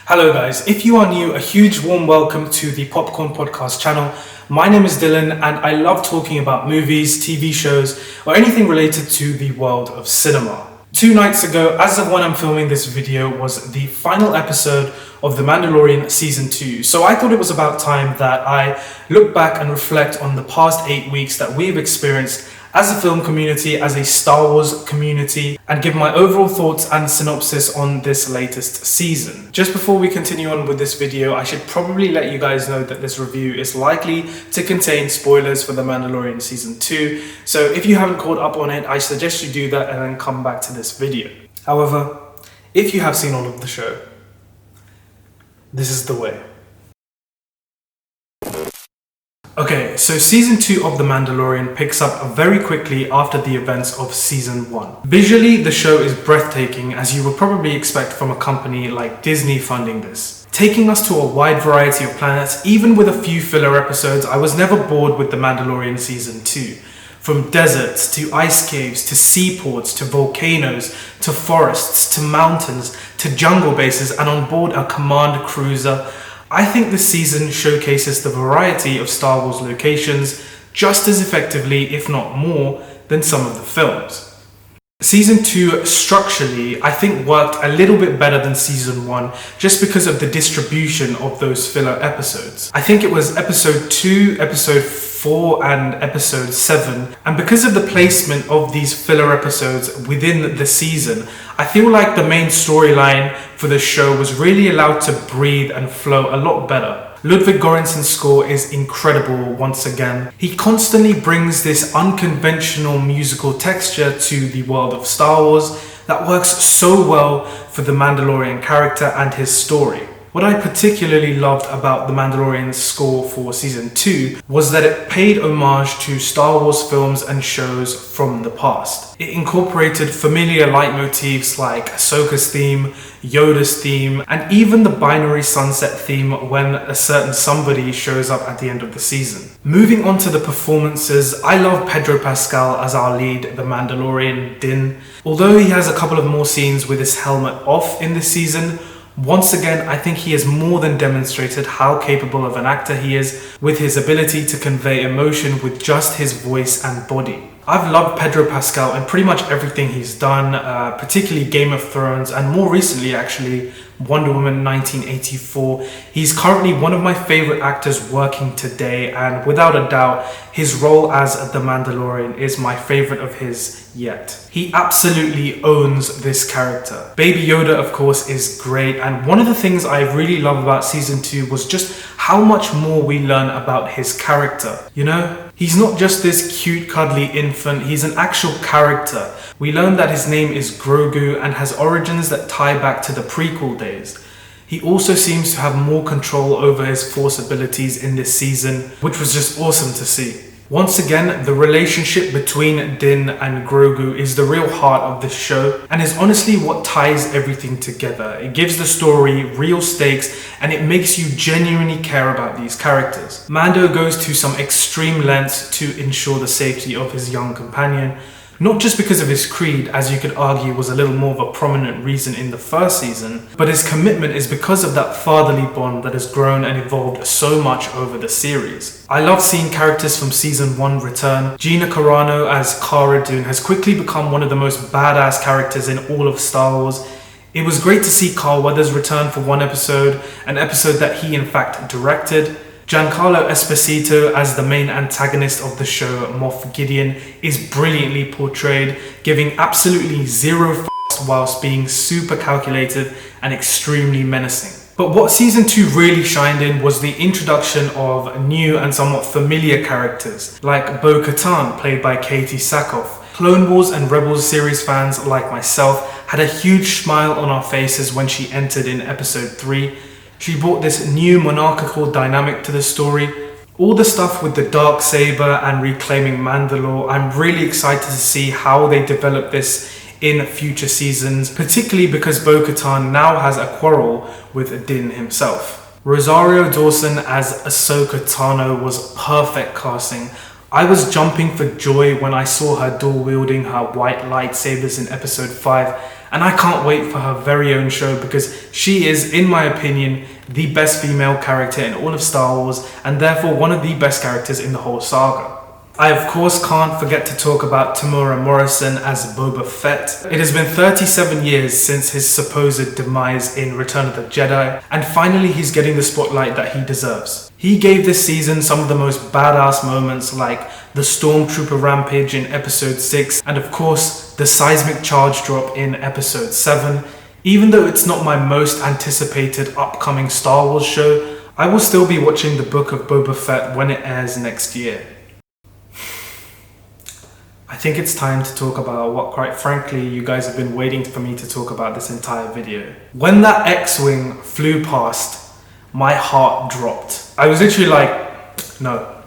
Hello guys, if you are new, a huge warm welcome to the Popcorn Podcast channel. My name is Dylan and I love talking about movies, TV shows, or anything related to the world of cinema. 2 nights ago, as of when I'm filming this video, was the final episode of The Mandalorian Season 2. So I thought it was about time that I look back and reflect on the past 8 weeks that we've experienced as a film community, as a Star Wars community, and give my overall thoughts and synopsis on this latest season. Just before we continue on with this video, I should probably let you guys know that this review is likely to contain spoilers for The Mandalorian Season 2, so if you haven't caught up on it, I suggest you do that and then come back to this video. However, if you have seen all of the show, this is the way. Okay, so Season 2 of The Mandalorian picks up very quickly after the events of Season 1. Visually, the show is breathtaking, as you would probably expect from a company like Disney funding this. Taking us to a wide variety of planets, even with a few filler episodes, I was never bored with The Mandalorian Season 2. From deserts, to ice caves, to seaports, to volcanoes, to forests, to mountains, to jungle bases, and on board a command cruiser, I think this season showcases the variety of Star Wars locations just as effectively, if not more, than some of the films. Season 2 structurally, I think, worked a little bit better than Season 1 just because of the distribution of those filler episodes. I think it was Episode 2, Episode 4 and Episode 7, and because of the placement of these filler episodes within the season, I feel like the main storyline for the show was really allowed to breathe and flow a lot better. Ludwig Göransson's score is incredible once again. He constantly brings this unconventional musical texture to the world of Star Wars that works so well for the Mandalorian character and his story. What I particularly loved about The Mandalorian's score for Season 2 was that it paid homage to Star Wars films and shows from the past. It incorporated familiar leitmotifs like Ahsoka's theme, Yoda's theme, and even the binary sunset theme when a certain somebody shows up at the end of the season. Moving on to the performances, I love Pedro Pascal as our lead, the Mandalorian Din. Although he has a couple of more scenes with his helmet off in this season, once again, I think he has more than demonstrated how capable of an actor he is with his ability to convey emotion with just his voice and body. I've loved Pedro Pascal in pretty much everything he's done, particularly Game of Thrones, and more recently actually Wonder Woman 1984. He's currently one of my favorite actors working today, and without a doubt, his role as the Mandalorian is my favorite of his yet. He absolutely owns this character. Baby Yoda, of course, is great, and one of the things I really love about Season 2 was just how much more we learn about his character. You know, he's not just this cute, cuddly infant, he's an actual character. We learn that his name is Grogu and has origins that tie back to the prequel days. He also seems to have more control over his Force abilities in this season, which was just awesome to see. Once again, the relationship between Din and Grogu is the real heart of this show and is honestly what ties everything together. It gives the story real stakes and it makes you genuinely care about these characters. Mando goes to some extreme lengths to ensure the safety of his young companion, not just because of his creed, as you could argue was a little more of a prominent reason in the first season, but his commitment is because of that fatherly bond that has grown and evolved so much over the series. I love seeing characters from Season 1 return. Gina Carano as Cara Dune has quickly become one of the most badass characters in all of Star Wars. It was great to see Carl Weathers return for one episode, an episode that he in fact directed. Giancarlo Esposito as the main antagonist of the show, Moff Gideon, is brilliantly portrayed, giving absolutely zero f***s whilst being super calculated and extremely menacing. But what Season 2 really shined in was the introduction of new and somewhat familiar characters, like Bo-Katan, played by Katie Sackhoff. Clone Wars and Rebels series fans like myself had a huge smile on our faces when she entered in Episode 3. She brought this new monarchical dynamic to the story. All the stuff with the Darksaber and reclaiming Mandalore, I'm really excited to see how they develop this in future seasons, particularly because Bo-Katan now has a quarrel with Din himself. Rosario Dawson as Ahsoka Tano was perfect casting. I was jumping for joy when I saw her dual wielding her white lightsabers in Episode 5, And I can't wait for her very own show because she is, in my opinion, the best female character in all of Star Wars and therefore one of the best characters in the whole saga. I of course can't forget to talk about Temuera Morrison as Boba Fett. It has been 37 years since his supposed demise in Return of the Jedi, and finally he's getting the spotlight that he deserves. He gave this season some of the most badass moments like the Stormtrooper rampage in episode 6 and of course the seismic charge drop in episode 7. Even though it's not my most anticipated upcoming Star Wars show, I will still be watching the Book of Boba Fett when it airs next year. I think it's time to talk about what, quite frankly, you guys have been waiting for me to talk about this entire video. When that X-Wing flew past, my heart dropped. I was literally like, no.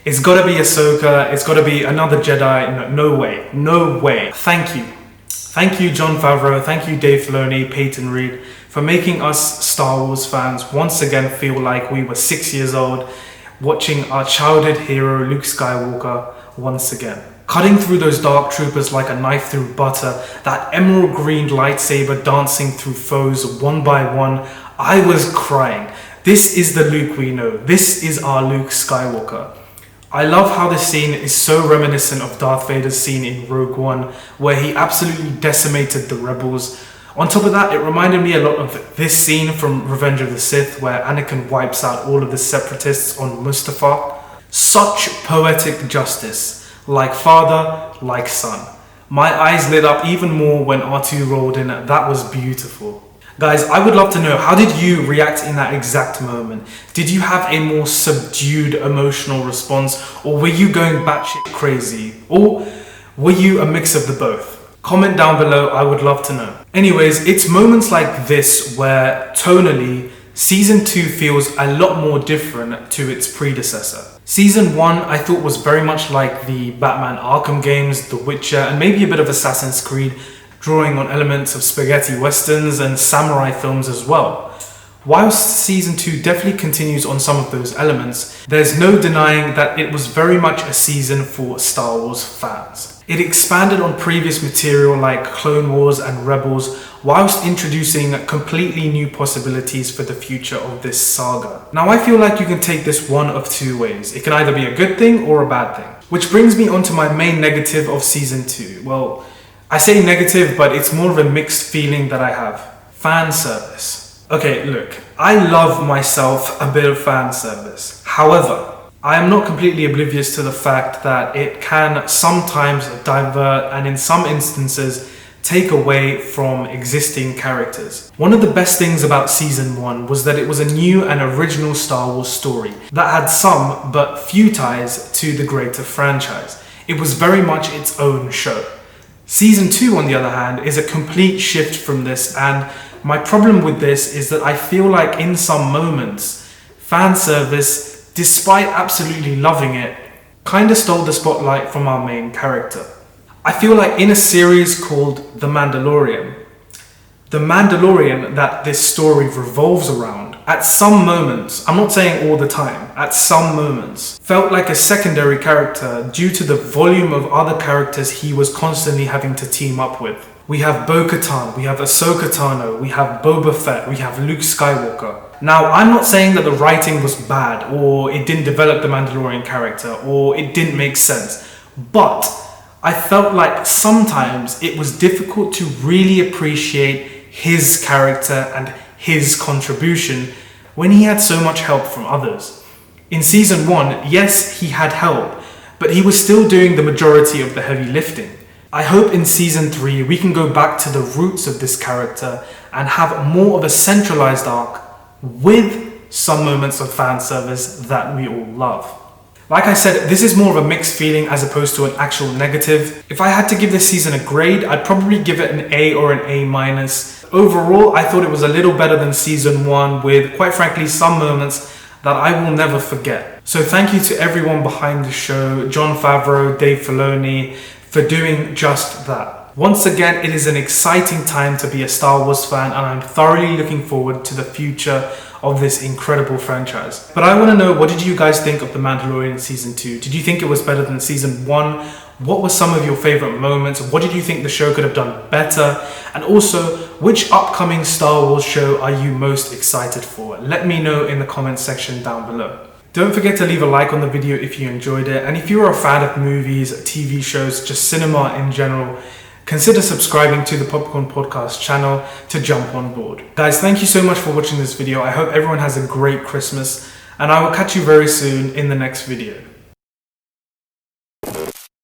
It's gotta be Ahsoka, it's gotta be another Jedi, no way, no way. Thank you. Thank you, Jon Favreau, thank you, Dave Filoni, Peyton Reed, for making us Star Wars fans once again feel like we were 6 years old, watching our childhood hero, Luke Skywalker, once again. Cutting through those dark troopers like a knife through butter, that emerald green lightsaber dancing through foes one by one, I was crying. This is the Luke we know. This is our Luke Skywalker. I love how this scene is so reminiscent of Darth Vader's scene in Rogue One, where he absolutely decimated the rebels. On top of that, it reminded me a lot of this scene from Revenge of the Sith, where Anakin wipes out all of the separatists on Mustafar. Such poetic justice. Like father, like son. My eyes lit up even more when R2 rolled in. That was beautiful. Guys, I would love to know, how did you react in that exact moment? Did you have a more subdued emotional response, or were you going batshit crazy? Or were you a mix of the both? Comment down below, I would love to know. Anyways, it's moments like this where tonally, Season 2 feels a lot more different to its predecessor. Season 1 I thought was very much like the Batman Arkham games, The Witcher, and maybe a bit of Assassin's Creed, drawing on elements of spaghetti westerns and samurai films as well. Whilst Season 2 definitely continues on some of those elements, there's no denying that it was very much a season for Star Wars fans. It expanded on previous material like Clone Wars and Rebels, whilst introducing completely new possibilities for the future of this saga. Now I feel like you can take this one of two ways. It can either be a good thing or a bad thing. Which brings me on to my main negative of Season 2. Well, I say negative, but it's more of a mixed feeling that I have. Fan service. Okay, look, I love myself a bit of fan service. However, I am not completely oblivious to the fact that it can sometimes divert and in some instances take away from existing characters. One of the best things about Season 1 was that it was a new and original Star Wars story that had some but few ties to the greater franchise. It was very much its own show. Season 2, on the other hand, is a complete shift from this, and my problem with this is that I feel like in some moments, fan service, despite absolutely loving it, kinda stole the spotlight from our main character. I feel like in a series called The Mandalorian that this story revolves around, at some moments, I'm not saying all the time, at some moments, felt like a secondary character due to the volume of other characters he was constantly having to team up with. We have Bo-Katan, we have Ahsoka Tano, we have Boba Fett, we have Luke Skywalker. Now, I'm not saying that the writing was bad, or it didn't develop the Mandalorian character, or it didn't make sense, but I felt like sometimes it was difficult to really appreciate his character and his contribution when he had so much help from others. In Season 1, yes, he had help, but he was still doing the majority of the heavy lifting. I hope in Season 3 we can go back to the roots of this character and have more of a centralized arc with some moments of fan service that we all love. Like I said, this is more of a mixed feeling as opposed to an actual negative. If I had to give this season a grade, I'd probably give it an A or an A-. Overall, I thought it was a little better than Season 1 with, quite frankly, some moments that I will never forget. So thank you to everyone behind the show, Jon Favreau, Dave Filoni, for doing just that. Once again, it is an exciting time to be a Star Wars fan, and I'm thoroughly looking forward to the future of this incredible franchise. But I want to know, what did you guys think of The Mandalorian Season 2? Did you think it was better than Season 1? What were some of your favorite moments? What did you think the show could have done better? And also, which upcoming Star Wars show are you most excited for? Let me know in the comments section down below. Don't forget to leave a like on the video if you enjoyed it. And if you're a fan of movies, TV shows, just cinema in general, consider subscribing to the Popcorn Podcast channel to jump on board. Guys, thank you so much for watching this video. I hope everyone has a great Christmas, and I will catch you very soon in the next video.